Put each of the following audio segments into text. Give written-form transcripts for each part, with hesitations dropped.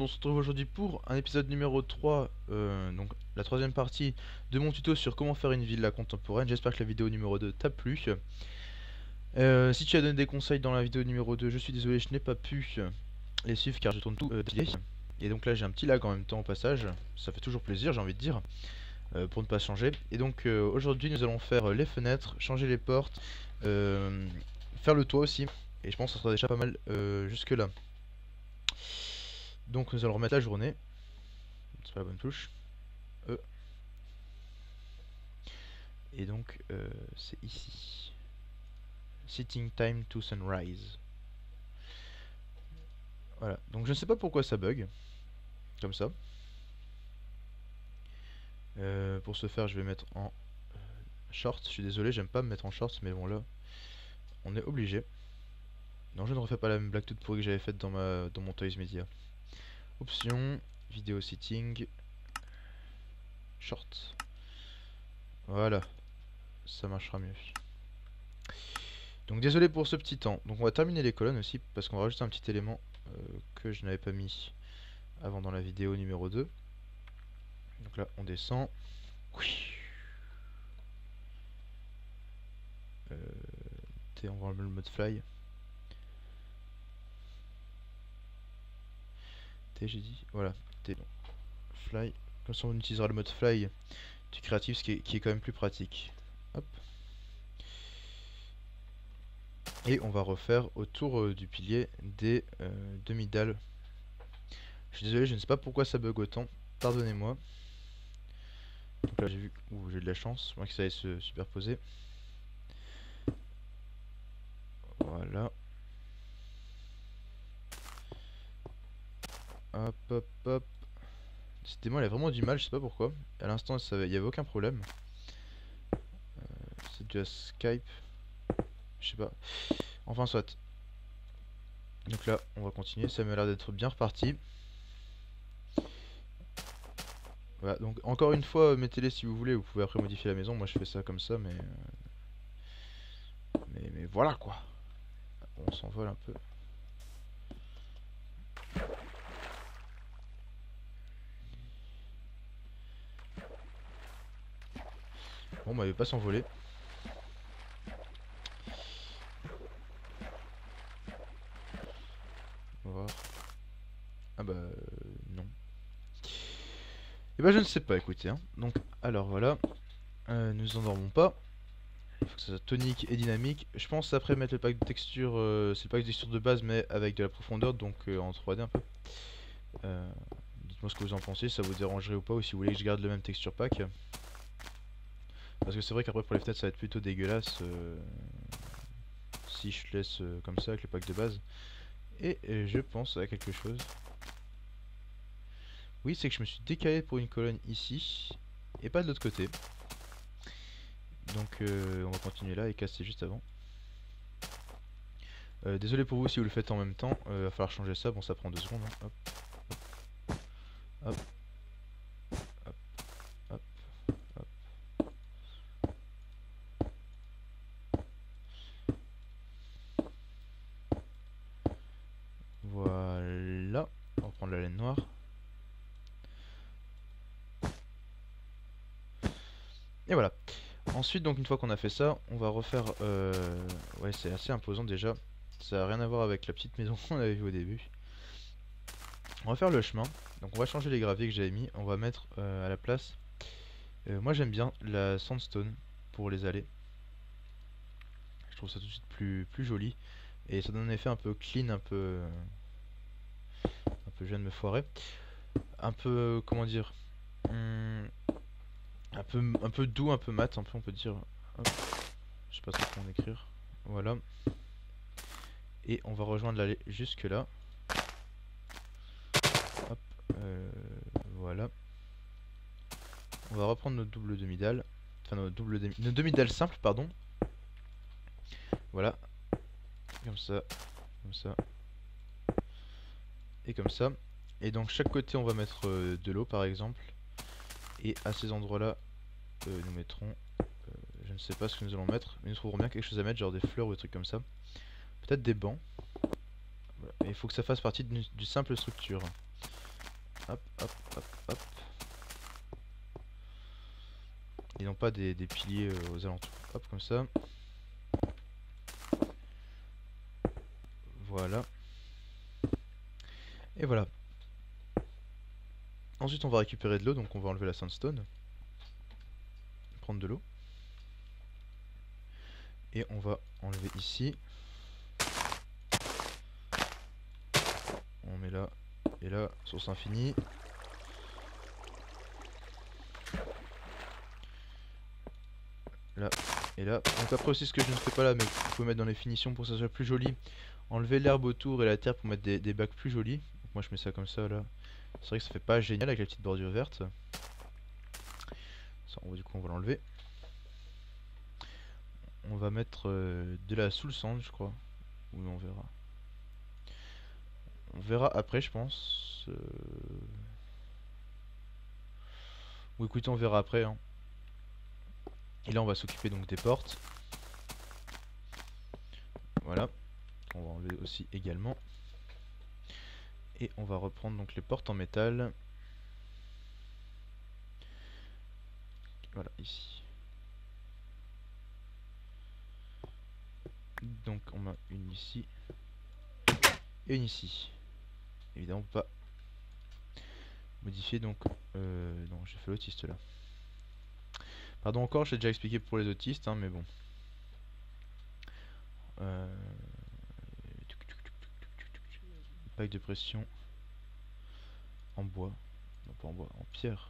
on se retrouve aujourd'hui pour un épisode numéro 3, donc la troisième partie de mon tuto sur comment faire une villa contemporaine. J'espère que la vidéo numéro 2 t'a plu. Si tu as donné des conseils dans la vidéo numéro 2, je suis désolé, je n'ai pas pu les suivre car je tourne tout d'affilée. Et donc là j'ai un petit lag en même temps au passage, ça fait toujours plaisir j'ai envie de dire, pour ne pas changer. Et donc aujourd'hui nous allons faire les fenêtres, changer les portes, faire le toit aussi. Et je pense que ça sera déjà pas mal jusque là. Donc nous allons remettre la journée. C'est pas la bonne touche. Et donc c'est ici. Setting time to sunrise. Voilà. Donc je ne sais pas pourquoi ça bug. Comme ça. Pour ce faire je vais mettre en short. Je suis désolé, j'aime pas me mettre en short, mais bon là on est obligé. Non, je ne refais pas la même blague toute pourrie que j'avais faite dans mon Toys Media. Option, vidéo setting, short. Voilà, ça marchera mieux. Donc désolé pour ce petit temps. Donc on va terminer les colonnes aussi parce qu'on va rajouter un petit élément que je n'avais pas mis avant dans la vidéo numéro 2. Donc là on descend. On va enlever le mode fly. J'ai dit, voilà, fly. Comme ça on utilisera le mode fly du créatif, qui est quand même plus pratique. Hop. Et on va refaire autour du pilier des demi-dalles. Je suis désolé, je ne sais pas pourquoi ça bug autant. Pardonnez-moi. Donc là j'ai vu, j'ai de la chance, moi que ça allait se superposer. Voilà. Hop hop hop. Décidément elle a vraiment du mal, je sais pas pourquoi. À l'instant il n'y avait aucun problème. C'est dû à Skype. Je sais pas. Enfin soit. Donc là on va continuer, ça m'a l'air d'être bien reparti. Voilà, donc encore une fois mettez-les si vous voulez, vous pouvez après modifier la maison, moi je fais ça comme ça mais voilà quoi. On s'envole un peu. Bon bah il va pas s'envoler. On va voir. Ah bah non. Et bah je ne sais pas, écoutez hein. Donc alors voilà. Nous endormons pas. Il faut que ça soit tonique et dynamique. Je pense après mettre le pack de texture, c'est le pack de texture de base mais avec de la profondeur, donc en 3D un peu. Dites-moi ce que vous en pensez, si ça vous dérangerait ou pas, ou si vous voulez que je garde le même texture pack. Parce que c'est vrai qu'après pour les fenêtres ça va être plutôt dégueulasse si je laisse comme ça avec le pack de base. Et je pense à quelque chose. Oui, c'est que je me suis décalé pour une colonne ici et pas de l'autre côté. Donc on va continuer là et casser juste avant. Désolé pour vous si vous le faites en même temps, va falloir changer ça, bon ça prend 2 secondes. Hein. Hop. Hop. Hop. Hop. Voilà. On va prendre la laine noire. Et voilà. Ensuite, donc une fois qu'on a fait ça, on va refaire... Ouais, c'est assez imposant déjà. Ça n'a rien à voir avec la petite maison qu'on avait vue au début. On va faire le chemin. Donc on va changer les graviers que j'avais mis. On va mettre à la place... moi j'aime bien la sandstone pour les allées. Je trouve ça tout de suite plus joli. Et ça donne un effet un peu clean, un peu... je viens de me foirer. Un peu... comment dire un peu doux, un peu mat, un peu on peut dire. Hop. Je sais pas trop comment écrire. Voilà. Et on va rejoindre l'allée jusque là. Hop. Voilà. On va reprendre notre double demi-dalle. Enfin notre demi-dalle simple, pardon. Voilà. Comme ça. Comme ça. Et comme ça. Et donc chaque côté on va mettre de l'eau par exemple. Et à ces endroits là nous mettrons je ne sais pas ce que nous allons mettre, mais nous trouverons bien quelque chose à mettre, genre des fleurs ou des trucs comme ça. Peut-être des bancs. Voilà. Mais il faut que ça fasse partie d'une simple structure. Hop, hop, hop, hop. Et non pas des piliers aux alentours. Hop, comme ça. Voilà. Et voilà. Ensuite, on va récupérer de l'eau, donc on va enlever la sandstone. Prendre de l'eau. Et on va enlever ici. On met là et là, source infinie. Là et là. Donc après aussi, ce que je ne fais pas là, mais vous pouvez mettre dans les finitions pour que ça soit plus joli. Enlever l'herbe autour et la terre pour mettre des bacs plus jolis. Donc moi je mets ça comme ça là. C'est vrai que ça fait pas génial avec la petite bordure verte. Ça, du coup on va l'enlever. On va mettre de la soul sand je crois. Ou on verra. On verra après je pense. Ou écoutez on verra après hein. Et là on va s'occuper donc des portes. Voilà. On va enlever aussi également. Et on va reprendre donc les portes en métal. Voilà ici. Donc on a une ici. Et une ici. Évidemment pas modifier donc non j'ai fait l'autiste là. Pardon encore, j'ai déjà expliqué pour les autistes hein, mais bon. Bac de pression en bois. Non pas en bois, en pierre.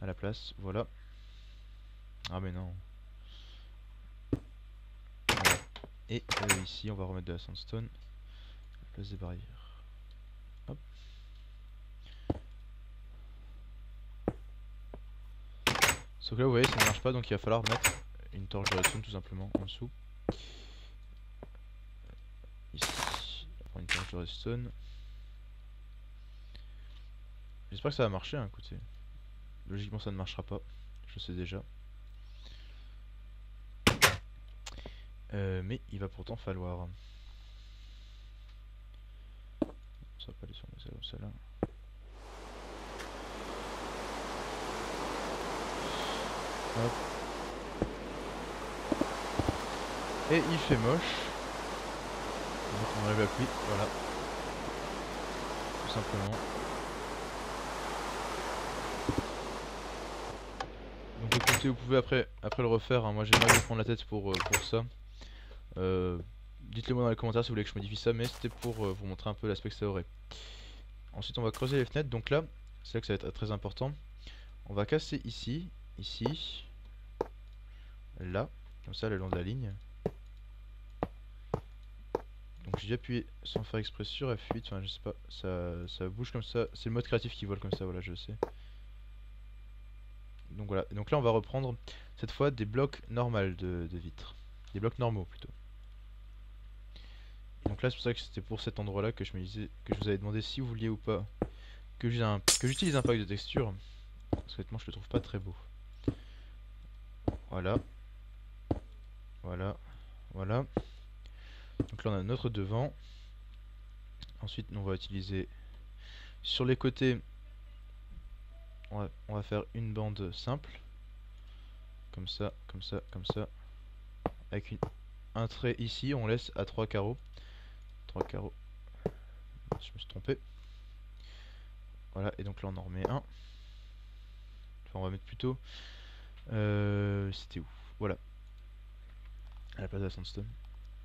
À la place, voilà. Ah mais non. Voilà. Et ici on va remettre de la sandstone. À la place des barrières. Hop. Sauf que là vous voyez ça ne marche pas donc il va falloir mettre une torche de redstone tout simplement en dessous. Ici, on prend une torche de redstone. J'espère que ça va marcher hein, écoutez. Logiquement ça ne marchera pas, je sais déjà. Mais il va pourtant falloir. Ça va pas aller sur celle-là. Hop. Et il fait moche. Donc on enlève la pluie, voilà. Tout simplement. Donc écoutez, vous pouvez après le refaire, hein. Moi j'ai mal de prendre la tête pour ça. Dites-le moi dans les commentaires si vous voulez que je modifie ça, mais c'était pour vous montrer un peu l'aspect que ça aurait. Ensuite on va creuser les fenêtres, donc là, c'est là que ça va être très important. On va casser ici, ici, là, comme ça le long de la ligne. Donc j'ai appuyé sans faire exprès sur F8, enfin je sais pas, ça bouge comme ça, c'est le mode créatif qui vole comme ça, voilà je sais. Donc voilà, donc là on va reprendre cette fois des blocs normaux de vitres, des blocs normaux plutôt. Donc là c'est pour ça que c'était pour cet endroit là que je me disais, que je vous avais demandé si vous vouliez ou pas que j'utilise un pack de texture, parce que honnêtement je le trouve pas très beau. Voilà, voilà, voilà. Donc là on a notre devant. Ensuite on va utiliser sur les côtés, on va faire une bande simple, comme ça, comme ça, comme ça, avec un trait ici, on laisse à 3 carreaux. 3 carreaux, je me suis trompé. Voilà, et donc là on en remet un. Enfin on va mettre plutôt, c'était où? Voilà, à la place de la sandstone.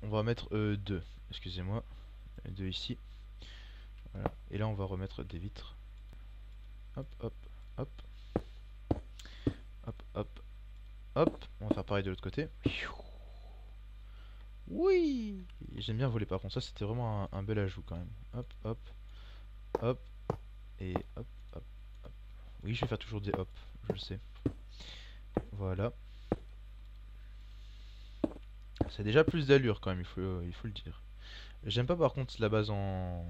On va mettre 2, excusez-moi, 2 ici. Voilà, et là on va remettre des vitres. Hop, hop, hop. Hop, hop, hop. On va faire pareil de l'autre côté. Oui, j'aime bien voler par contre, ça c'était vraiment un bel ajout quand même. Hop, hop, hop, et hop, hop, hop. Oui, je vais faire toujours des hop, je le sais. Voilà. C'est déjà plus d'allure quand même, il faut le dire. J'aime pas par contre la base en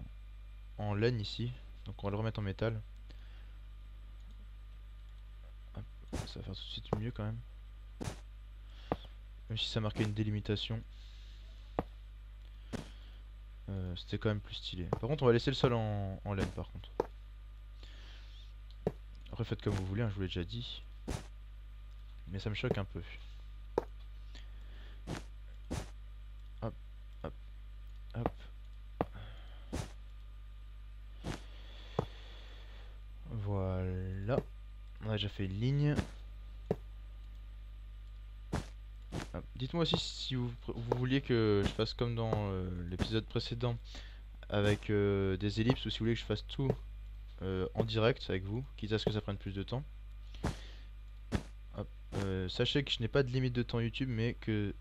laine ici, donc on va le remettre en métal. Hop, ça va faire tout de suite mieux quand même. Même si ça marquait une délimitation. C'était quand même plus stylé. Par contre, on va laisser le sol en laine par contre. Après, faites comme vous voulez, hein, je vous l'ai déjà dit. Mais ça me choque un peu. Hop, hop, hop. Voilà. On a déjà fait une ligne. Dites-moi aussi si vous vouliez que je fasse comme dans l'épisode précédent avec des ellipses, ou si vous voulez que je fasse tout en direct avec vous, quitte à ce que ça prenne plus de temps. Hop. Sachez que je n'ai pas de limite de temps YouTube, mais que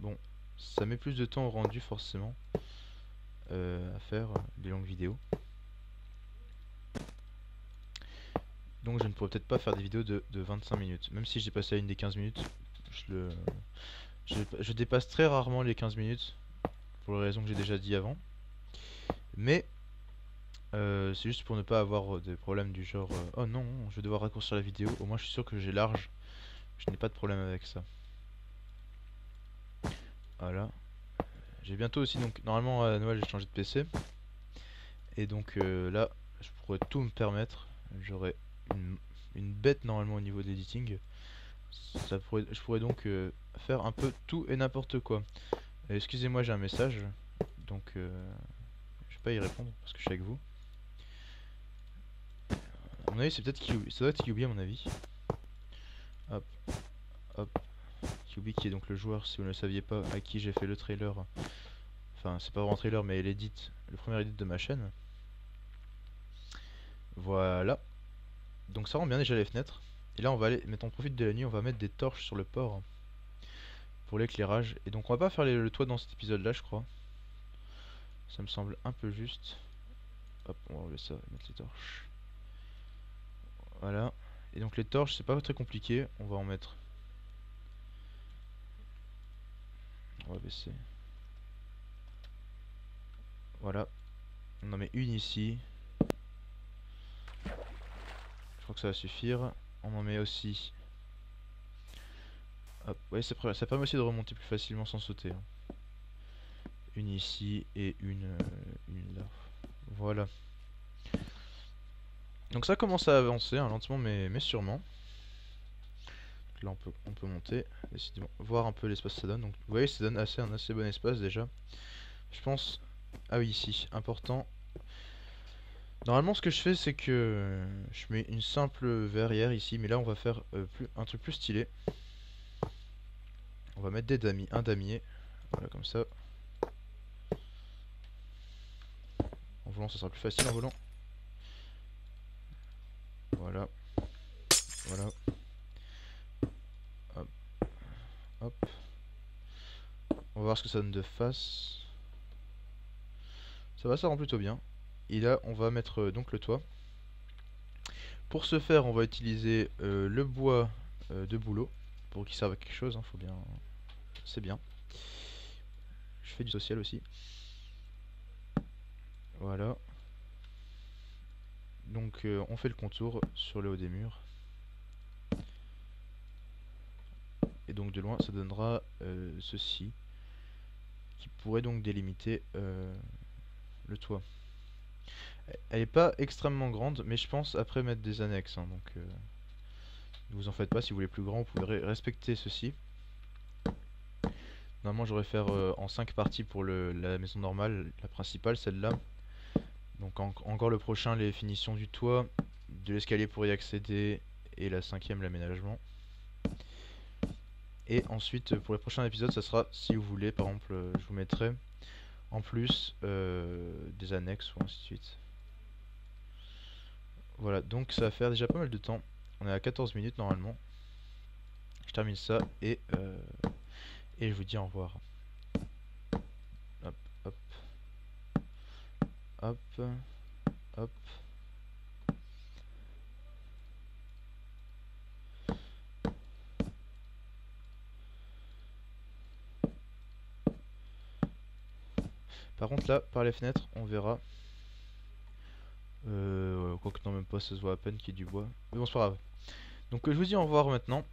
bon, ça met plus de temps au rendu forcément à faire des longues vidéos. Donc je ne pourrais peut-être pas faire des vidéos de 25 minutes. Même si j'ai passé à une des 15 minutes, je dépasse très rarement les 15 minutes, pour les raisons que j'ai déjà dit avant. Mais c'est juste pour ne pas avoir des problèmes du genre oh non, je vais devoir raccourcir la vidéo. Au moins je suis sûr que j'ai large, je n'ai pas de problème avec ça. Voilà. J'ai bientôt aussi, donc normalement à Noël j'ai changé de PC. Et donc là je pourrais tout me permettre. J'aurais une bête normalement au niveau de l'editing. Je pourrais donc faire un peu tout et n'importe quoi. Excusez-moi, j'ai un message, donc je vais pas y répondre parce que je suis avec vous. À mon avis, c'est peut-être Kyubi, ça doit être Kyubi à mon avis. Hop, hop. Kyubi qui est donc le joueur, si vous ne le saviez pas, à qui j'ai fait le trailer. Enfin, c'est pas vraiment un trailer, mais l'edit, le premier edit de ma chaîne. Voilà. Donc ça rend bien déjà les fenêtres. Et là, on va aller mettre, on profite de la nuit, on va mettre des torches sur le port pour l'éclairage. Et donc on va pas faire le toit dans cet épisode-là, je crois. Ça me semble un peu juste. Hop, on va enlever ça, mettre les torches. Voilà. Et donc les torches, c'est pas très compliqué. On va en mettre. On va baisser. Voilà. On en met une ici. Je crois que ça va suffire. On en met aussi. Hop. Ouais, ça permet aussi de remonter plus facilement sans sauter. Hein. Une ici et une là. Voilà. Donc ça commence à avancer, hein, lentement mais sûrement. Donc là on peut monter, décidément, voir un peu l'espace que ça donne. Donc vous voyez, ça donne un assez bon espace déjà. Je pense. Ah oui, ici, important. Normalement ce que je fais c'est que je mets une simple verrière ici, mais là on va faire un truc plus stylé. On va mettre un damier, voilà comme ça. En volant ça sera plus facile en volant. Voilà. Voilà. Hop. Hop. On va voir ce que ça donne de face. Ça va, ça rend plutôt bien. Et là on va mettre donc le toit. Pour ce faire on va utiliser le bois de bouleau. Pour qu'il serve à quelque chose, hein, faut bien. C'est bien. Je fais du social aussi. Voilà. Donc on fait le contour sur le haut des murs. Et donc de loin ça donnera ceci. Qui pourrait donc délimiter le toit. Elle est pas extrêmement grande, mais je pense après mettre des annexes. Hein, donc ne vous en faites pas, si vous voulez plus grand, vous pouvez respecter ceci. Normalement j'aurais faire en 5 parties pour la maison normale, la principale, celle-là. Donc encore le prochain, les finitions du toit, de l'escalier pour y accéder, et la cinquième, l'aménagement. Et ensuite pour les prochains épisodes, ça sera, si vous voulez, par exemple, je vous mettrai en plus des annexes ou ainsi de suite. Voilà, donc ça va faire déjà pas mal de temps. On est à 14 minutes normalement. Je termine ça et je vous dis au revoir. Hop, hop, hop, hop. Par contre là, par les fenêtres, on verra. Quoique non, même pas, ça se voit à peine qu'il y ait du bois. Mais bon, c'est pas grave. Donc je vous dis au revoir maintenant.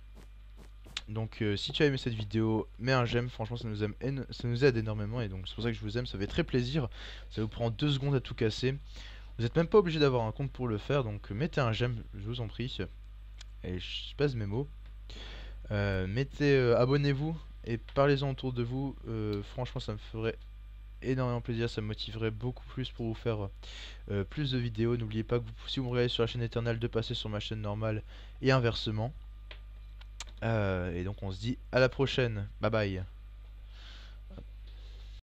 Donc si tu as aimé cette vidéo, mets un j'aime, franchement ça nous aide énormément et donc c'est pour ça que je vous aime, ça fait très plaisir. Ça vous prend 2 secondes à tout casser. Vous n'êtes même pas obligé d'avoir un compte pour le faire, donc mettez un j'aime, je vous en prie. Et je pèse mes mots. Abonnez-vous et parlez-en autour de vous. Franchement, ça me ferait énormément plaisir, ça me motiverait beaucoup plus pour vous faire plus de vidéos. N'oubliez pas que si vous me regardez sur la chaîne Éternelle, de passer sur ma chaîne normale et inversement. Et donc on se dit à la prochaine. Bye bye.